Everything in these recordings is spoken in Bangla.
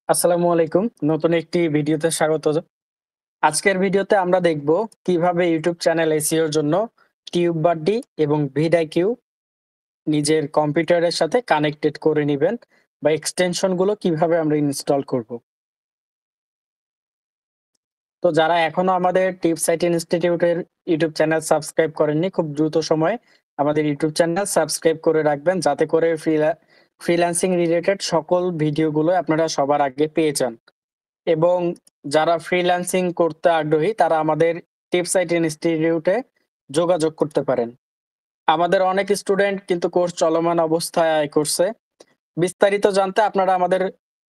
আসসালামু আলাইকুম। নতুন একটি ভিডিওতে স্বাগত। আজকের ভিডিওতে আমরা দেখব কিভাবে YouTube চ্যানেল SEO এর জন্য TubeBuddy এবং vidIQ নিজের কম্পিউটারের সাথে কানেক্টেড করে নিবেন বা এক্সটেনশন গুলো কিভাবে আমরা ইনস্টল করব। তো যারা এখনো আমাদের টিপসাইট ইনস্টিটিউটের YouTube চ্যানেল সাবস্ক্রাইব করেননি, খুব দ্রুত সময়ে আমাদের YouTube চ্যানেল সাবস্ক্রাইব করে রাখবেন যাতে করে ফ্রিল্যান্সিং রিলেটেড সকল ভিডিওগুলো আপনারা সবার আগে পেয়ে যান। এবং যারা ফ্রিল্যান্সিং করতে আগ্রহী তারা আমাদের টিপসাইট ইনস্টিটিউটে যোগাযোগ করতে পারেন। আমাদের অনেক স্টুডেন্ট কিন্তু কোর্স চলমান অবস্থায় আয় করছে। বিস্তারিত জানতে আপনারা আমাদের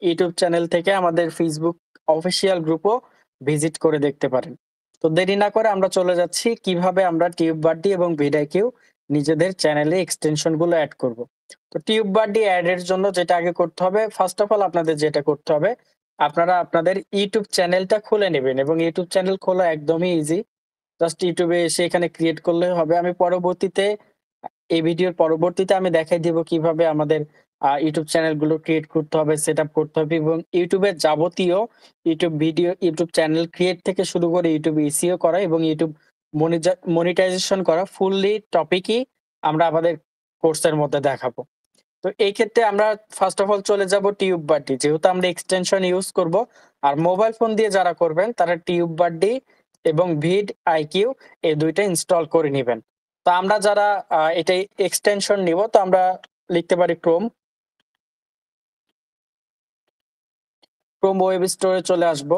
ইউটিউব চ্যানেল থেকে আমাদের ফেসবুক অফিসিয়াল গ্রুপও ভিজিট করে দেখতে পারেন। তো দেরি না করে আমরা চলে যাচ্ছি কিভাবে আমরা টিউববাডি এবং vidIQ নিজেদের চ্যানেলে এক্সটেনশন গুলো এড করব। তো টিউববাডি এড এর জন্য যেটা আগে করতে হবে, ফার্স্ট অফ অল আপনাদের যেটা করতে হবে, আপনারা আপনাদের ইউটিউব চ্যানেলটা খুলে নেবেন এবং ইউটিউব চ্যানেল খোলা একদমই ইজি। জাস্ট ইউটিউবে এসে এখানে ক্রিয়েট করলেই হবে। আমি পরবর্তীতে এই ভিডিওর পরবর্তীতে আমি দেখাই দিব কিভাবে আমাদের ইউটিউব চ্যানেলগুলো ক্রিয়েট করতে হবে, সেটআপ করতে হবে এবং ইউটিউবের যাবতীয় ইউটিউব চ্যানেল ক্রিয়েট থেকে শুরু করে ইউটিউব SEO করা এবং ইউটিউব মনিটাইজেশন করা ফুললি টপিকই আমরা আমাদের কোর্সের মধ্যে দেখাবো। তো এই ক্ষেত্রে আমরা ফার্স্ট অফ অল চলে যাব TubeBuddy, যেহেতু আমরা এক্সটেনশন ইউজ করব। আর মোবাইল ফোন দিয়ে যারা করবেন তারা TubeBuddy এবং vidIQ এই দুইটা ইনস্টল করে নিবেন। তো আমরা যারা এটাই এক্সটেনশন নিব, তো আমরা লিখতে পারি ক্রোম ওয়েব স্টোরে চলে আসব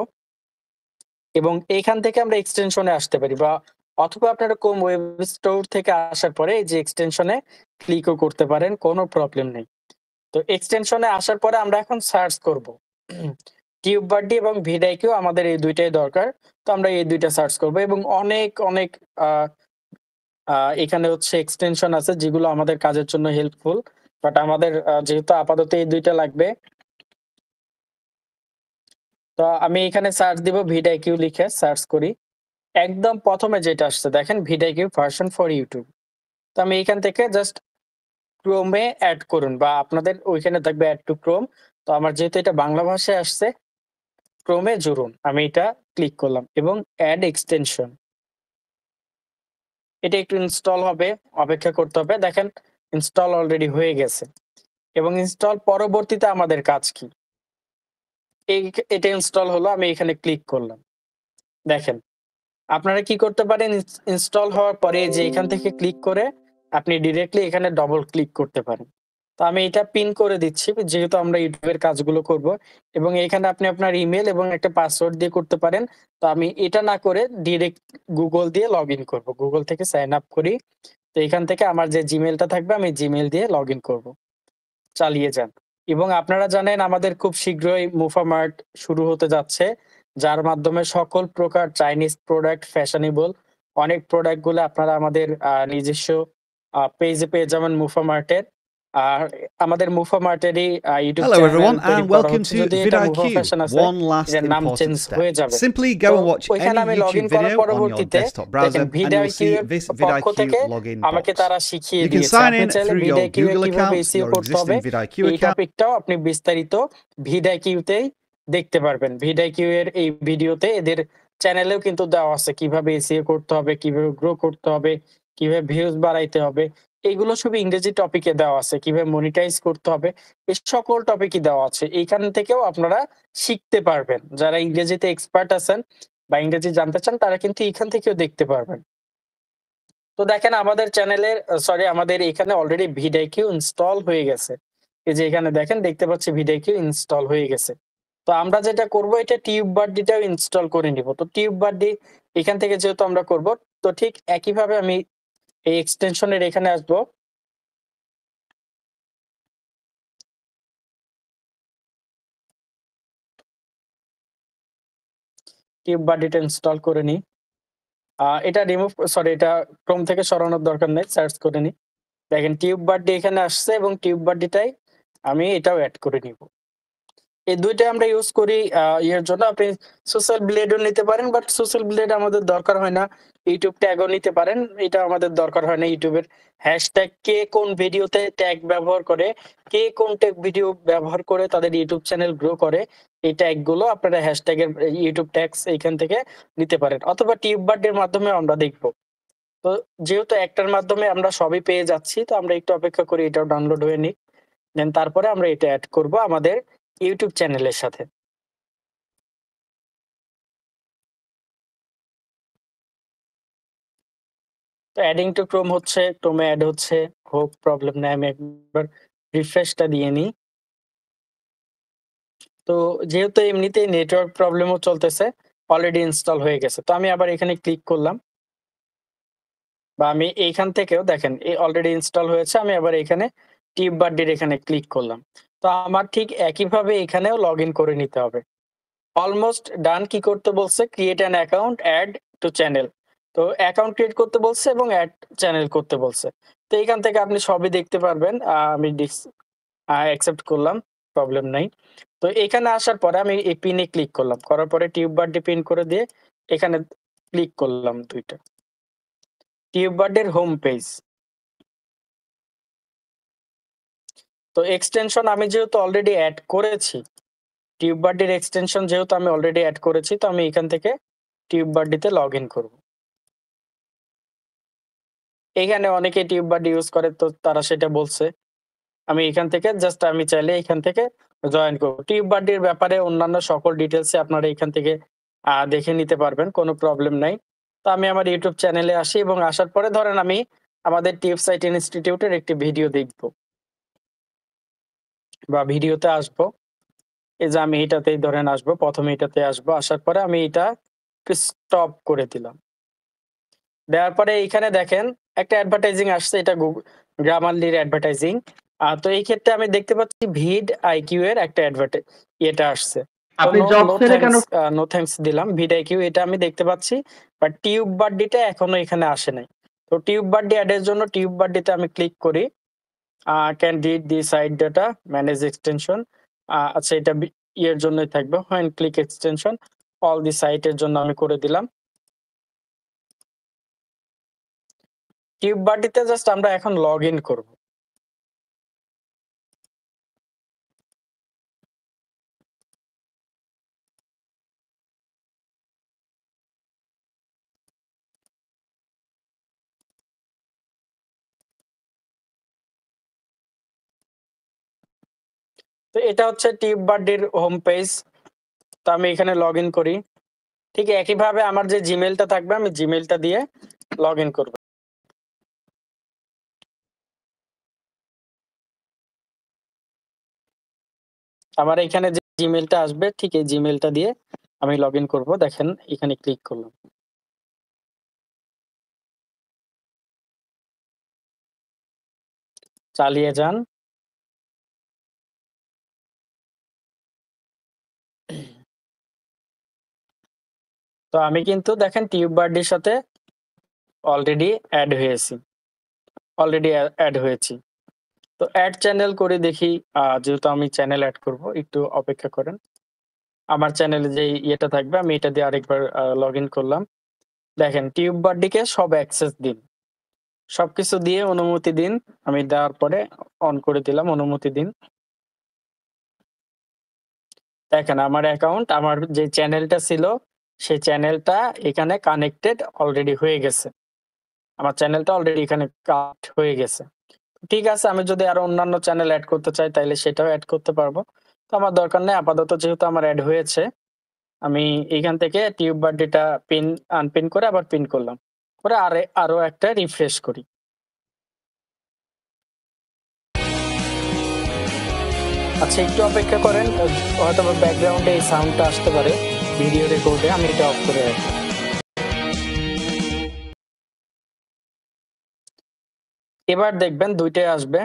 এবং এখান থেকে আমরা এক্সটেনশনে আসতে পারি, বা অথবা আপনারা ক্রোম ওয়েব স্টোর থেকে আসার পরে এই যে এক্সটেনশনে ক্লিকও করতে পারেন, কোনো প্রবলেম নেই। তো এক্সটেনশনে আসার পরে আমরা এখন সার্চ করব। TubeBuddy এবং vidIQ আমাদের এই দুইটাই দরকার। তো আমরা এই দুইটা সার্চ করব এবং অনেক অনেক আহ এখানে হচ্ছে এক্সটেনশন আছে যেগুলো আমাদের কাজের জন্য হেল্পফুল। বাট আমাদের যেহেতু আপাতত এই দুইটা লাগবে, তো আমি এখানে সার্চ দিব, vidIQ লিখে সার্চ করি। একদম প্রথমে যেটা আসছে দেখেন, vidIQ ভার্সন ফর ইউটিউব। তো আমি এখান থেকে জাস্ট ক্রোমে অ্যাড করুন, বা আপনাদের ওইখানে থাকবে অ্যাড টু ক্রোম। তো আমার যেহেতু এটা বাংলা ভাষায় আসছে, ক্রোমে জুড়ুন। আমি এটা ক্লিক করলাম এবং অ্যাড এক্সটেনশন, এটা একটু ইনস্টল হবে, অপেক্ষা করতে হবে। দেখেন ইনস্টল অলরেডি হয়ে গেছে। এবং ইনস্টল পরবর্তীতে আমাদের কাজ কি, এটা ইনস্টল হলো, আমি এখানে ক্লিক করলাম। দেখেন আপনারা কি করতে পারেন, ইনস্টল হওয়ার পরে যে এখান থেকে ক্লিক করে আপনি ডিরেক্টলি এখানে ডবল ক্লিক করতে পারেন। তো আমি এটা পিন করে দিচ্ছি যেহেতু আমরা ইউটিউবের কাজগুলো করব, এবং এখানে আপনি আপনার ইমেল এবং একটা পাসওয়ার্ড দিয়ে করতে পারেন। তো আমি এটা না করে ডিরেক্ট গুগল দিয়ে লগইন করব, গুগল থেকে সাইন আপ করি। তো এখান থেকে আমার যে জিমেলটা থাকবে আমি জিমেল দিয়ে লগইন করব। চালিয়ে যান। এবং আপনারা জানেন আমাদের খুব শীঘ্রই মুফা মার্ট শুরু হতে যাচ্ছে, যার মাধ্যমে সকল প্রকার চাইনিজ প্রোডাক্ট, ফ্যাশনেবল অনেক প্রোডাক্ট গুলো আপনারা আমাদের নিজস্ব পেজে পেয়ে যাবেন মুফা মার্টের। আর আমাদের মুফা মার্টেরই ইউটিউব Hello চ্যানেল everyone তৈরি and করা welcome হচ্ছে। to যদি এটা মুফা vidIQ. ফ্যাশন আছে, One last এর নাম important চেঞ্জ step. হয়ে যাবে। Simply তো go and watch ওইখানে any আমি লগ ইন YouTube করার video on your পরবর্তীতে desktop দেখেন browser and you'll vidIQ see এর this পক্ষ vidIQ থেকে login আমাকে box. তারা শিখিয়ে You can দিয়েছে। sign আপনি in চাইলে through your vidIQ A Google কিভাবে account, SEO your করতে হবে existing vidIQ এই account. টপিকটাও আপনি বিস্তারিত vidIQ তেই দেখতে পারবেন। vidIQ এর এই ভিডিওতে এদের চ্যানেলেও কিন্তু দেওয়া আছে কিভাবে SEO করতে হবে, কিভাবে গ্রো করতে হবে, কিভাবে ভিউজ বাড়াইতে হবে। এইগুলো সব ইংরেজি টপিকে দেওয়া আছে, কিভাবে মনিটাইজ করতে হবে। এই সকল টপিকই দেওয়া আছে। এইখান থেকেও আপনারা শিখতে পারবেন। যারা ইংরেজিতে এক্সপার্ট আছেন বা ইংরেজি জানতে চান তারা কিন্তু এখান থেকেও দেখতে পারবেন। তো দেখেন আমাদের চ্যানেলের আমাদের এখানে অলরেডি vidIQ ইনস্টল হয়ে গেছে। এই যে এখানে দেখেন দেখতে পাচ্ছি vidIQ ইনস্টল হয়ে গেছে। তো আমরা যেটা করব, এটা TubeBuddy টাও ইনস্টল করে নিব। তো TubeBuddy এখান থেকে যেহেতু আমরা করব, তো ঠিক একইভাবে আমি এই এক্সটেনশনের এখানে আসবো। TubeBuddy টা ইনস্টল করে নিই। এটা ক্রোম থেকে সরানোর দরকার নেই, সার্চ করে নিই। দেখেন TubeBuddy এখানে আসছে এবং TubeBuddy টাই আমি এটাও এড করে নিব। এই দুইটাই আমরা ইউজ করি ইয়ের জন্য। আপনি সোশ্যাল ব্লেডও নিতে পারেন, বাট সোশ্যাল ব্লেড আমাদের দরকার হয় না। ইউটিউব ট্যাগও নিতে পারেন। এটা আমাদের দরকার হয় না। ইউটিউবের হ্যাশট্যাগ কে কোন ভিডিওতে ট্যাগ ব্যবহার করে, কে কোন ট্যাগ ভিডিও ব্যবহার করে তাদের ইউটিউব চ্যানেল গ্রো করে, এই ট্যাগগুলো আপনারা হ্যাশট্যাগের ইউটিউব ট্যাগস এইখান থেকে নিতে পারেন। অথবা টিউববাড এর মাধ্যমে আমরা দেখব। তো যেহেতু একটার মাধ্যমে আমরা সবই পেয়ে যাচ্ছি, তো আমরা একটু অপেক্ষা করি এটাও ডাউনলোড হয়ে নিক। দেন তারপরে আমরা এটা এড করব আমাদের ইউটিউব চ্যানেলের সাথে। তো অ্যাডিং টু ক্রোম হচ্ছে, ক্রোমে এড হচ্ছে। হোক প্রবলেম নাই। আমি একবার রিফ্রেশটা দিয়ে নিই। তো যেহেতু এমনিতেই নেটওয়ার্ক প্রবলেমও চলতেছে, অলরেডি ইনস্টল হয়ে গেছে। তো আমি আবার এখানে ক্লিক করলাম। বা আমি এইখান থেকেও দেখেন অলরেডি ইনস্টল হয়েছে। আমি আবার এখানে টিউববাডির এখানে ক্লিক করলাম। তো আমার ঠিক একইভাবে এখানেও লগইন করে নিতে হবে। Almost done. কি করতে বলছে? Create an account, add to channel. তো অ্যাকাউন্ট ক্রিয়েট করতে বলছে এবং অ্যাড চ্যানেল করতে বলছে। তো এইখান থেকে আপনি সবই দেখতে পারবেন। আমি অ্যাকসেপ্ট করলাম, প্রবলেম নাই। তো এখানে আসার পরে আমি এই পিনে ক্লিক করলাম। করার পরে টিউববাডি পিন করে দিয়ে এখানে ক্লিক করলাম ২ টা। টিউববাডের হোম পেজ। তো এক্সটেনশন আমি যেহেতু অলরেডি এড করেছি, টিউববাডির এক্সটেনশন যেহেতু আমি অলরেডি এড করেছি, তো আমি এখান থেকে টিউববাডিতে লগইন করব। এখানে অনেকে টিউববাডি ইউজ করে, তো তারা সেটা বলছে। আমি এখান থেকে জাস্ট আমি চাইলে এখান থেকে জয়েন করব। টিউববাডির ব্যাপারে অন্যান্য সকল ডিটেইলসে আপনারা এখান থেকে দেখে নিতে পারবেন। কোনো প্রবলেম নাই। তো আমি আমার ইউটিউব চ্যানেলে আসি এবং আসার পরে ধরেন আমি আমাদের টিউবসাইট ইনস্টিটিউটের একটি ভিডিও দেখব বা ভিডিওতে আসবো। এই যে আমি এটাতেই ধরেন আসবো। ১ম এটাতে আসবো। আসার পরে আমি এটা স্টপ করে দিলাম। দেওয়ার পরে এইখানে দেখেন একটা অ্যাডভার্টাইজিং আসছে। এটা গ্রামারলির অ্যাডভার্টাইজিং। তো এই ক্ষেত্রে আমি দেখতে পাচ্ছি vidIQ এর একটা এটা আসছে। তো আপনি নো জব নো সেলে কেন? থ্যাংকস নো থ্যাংকস দিলাম। vidIQ এটা আমি দেখতে পাচ্ছি। বাট টিউববাডিটা এখনো এখানে আসে নাই। তো টিউববাডি এড এর জন্য টিউববাডিতে আমি ক্লিক করি। Can read the site data, manage extension. আচ্ছা এটা ইয়ের জন্যই থাকবে। When click extension, all the site এর জন্য আমি করে দিলাম। টিউববাডিতে জাস্ট আমরা এখন লগইন করব। তো এটা হচ্ছে টিউববাডির হোম পেজ। তো আমি এখানে লগইন করি। ঠিক একইভাবে আমার যে জিমেইলটা থাকবে আমি জিমেইলটা দিয়ে লগইন করব। আমার এখানে যে জিমেইলটা আসবে ঠিক এই জিমেইলটা দিয়ে আমি লগইন করব। দেখেন এখানে ক্লিক করলাম। চালিয়ে যান। তো আমি কিন্তু দেখেন টিউববাডির সাথে অলরেডি এড হয়েছি। অলরেডি এড হয়েছি। তো এড চ্যানেল করে দেখি। যেহেতু আমি চ্যানেল এড করব, একটু অপেক্ষা করেন। আমার চ্যানেলে যে ইয়েটা থাকবে আমি এটা দিয়ে আরেকবার লগইন করলাম। দেখেন টিউববাডিকে সব অ্যাক্সেস দিন। সবকিছু দিয়ে অনুমতি দিন। আমি দেওয়ার পরে অন করে দিলাম, অনুমতি দিন। দেখেন আমার অ্যাকাউন্ট, আমার যে চ্যানেলটা ছিল সেই চ্যানেলটা এখানে কানেক্টেড অলরেডি হয়ে গেছে। আমার চ্যানেলটা অলরেডি এখানে কানেক্ট হয়ে গেছে। ঠিক আছে, আমি যদি আরো অন্যান্য চ্যানেল এড করতে চাই তাইলে সেটাও এড করতে পারবো। তো আমার দরকার নেই। আপাতত যেহেতু আমার এড হয়েছে, আমি এখান থেকে টিউববাডিটা আনপিন করে আবার পিন করলাম। করে আরো একটা রিফ্রেশ করি। আচ্ছা একটু অপেক্ষা করেন। হয়তোবা ব্যাকগ্রাউন্ডে এই সাউন্ডটা আসতে পারে ভিডিও রেকর্ডে। আমি এটা অফ করে রাখি। এবার দেখবেন ২ টাই আসবে।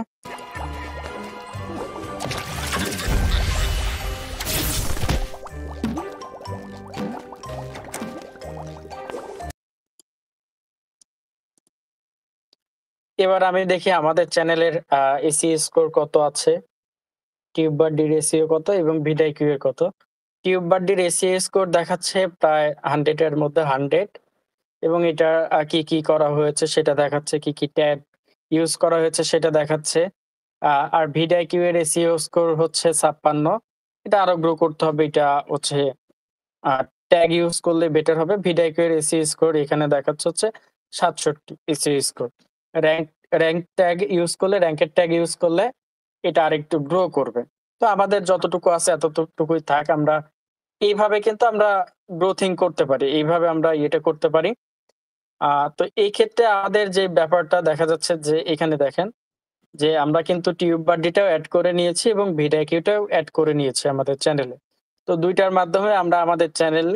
এবার আমি দেখি আমাদের চ্যানেলের এসইও স্কোর কত আছে। TubeBuddyর এসইও কত এবং vidIQ এর কত। TubeBuddyর এসইও স্কোর দেখাচ্ছে প্রায় 100 এর মধ্যে 100 এবং এটা কি করা হয়েছে সেটা দেখাচ্ছে, কি ট্যাগ ইউজ করা হয়েছে সেটা দেখাচ্ছে। আর vidIQ এর এসইও স্কোর হচ্ছে 56। এটা আরো গ্রো করতে হবে। এটা হচ্ছে ট্যাগ ইউজ করলে বেটার হবে। vidIQ এর এসইও স্কোর এখানে দেখাচ্ছে হচ্ছে 67 SEO score. Rank rank tag use করলে, র‍্যাংকের ট্যাগ ইউজ করলে এটা আরেকটু গ্রো করবে। তো আমাদের যতটুকু আছে এতটুকুই থাক। আমরা এইভাবে কিন্তু আমরা গ্রোথিং করতে পারি। এইভাবে আমরা এটা করতে পারি। তো এই ক্ষেত্রে আমাদের যে ব্যাপারটা দেখা যাচ্ছে যে এখানে দেখেন যে আমরা কিন্তু TubeBuddyটাও এড করে নিয়েছি এবং vidIQ-টাও এড করে নিয়েছি আমাদের চ্যানেলে। তো ২ টার মাধ্যমে আমরা আমাদের চ্যানেল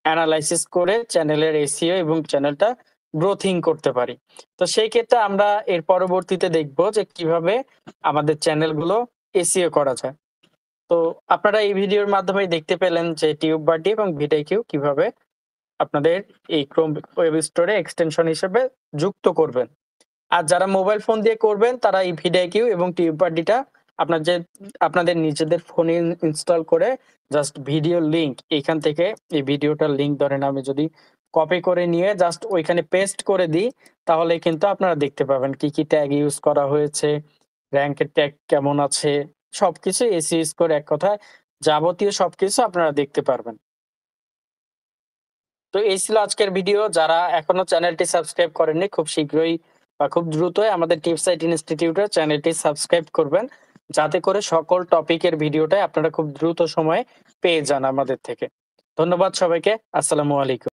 এনালাইসিস করে চ্যানেলের এসইও এবং চ্যানেলটা গ্রোথিং করতে পারি। তো সেই ক্ষেত্রে আমরা এর পরবর্তীতে দেখব যে কিভাবে আমাদের চ্যানেলগুলো এসইও করা যায়। তো আপনারা এই ভিডিওর মাধ্যমেই দেখতে পেলেন যে TubeBuddy এবং vidIQ কিভাবে আপনাদের এই Chrome ওয়েব স্টোরে এক্সটেনশন হিসেবে যুক্ত করবেন। আর যারা মোবাইল ফোন দিয়ে করবেন তারা এই vidIQ এবং TubeBuddyটা আপনাদের নিজেদের ফোনে ইনস্টল করে জাস্ট ভিডিও লিংক এইখান থেকে এই ভিডিওটার লিংক ধরেন আমি যদি কপি করে নিয়ে জাস্ট ওইখানে পেস্ট করে দিই, তাহলে কিন্তু আপনারা দেখতে পাবেন কি ট্যাগ ইউজ করা হয়েছে, র‍্যাংকের ট্যাগ কেমন আছে, সবকিছু এসইও স্কোর এক কথায় যাবতীয় সবকিছু আপনারা দেখতে পারবেন। তো এই ছিল আজকের ভিডিও। যারা এখনো চ্যানেলটি সাবস্ক্রাইব করেননি খুব শীঘ্রই বা খুব দ্রুতই আমাদের টিপসাইট ইনস্টিটিউটের চ্যানেলটি সাবস্ক্রাইব করবেন, যাতে করে সকল টপিকের ভিডিওটাই আপনারা খুব দ্রুত সময়ে পেয়ে যান আমাদের থেকে। ধন্যবাদ সবাইকে। আসসালামু আলাইকুম।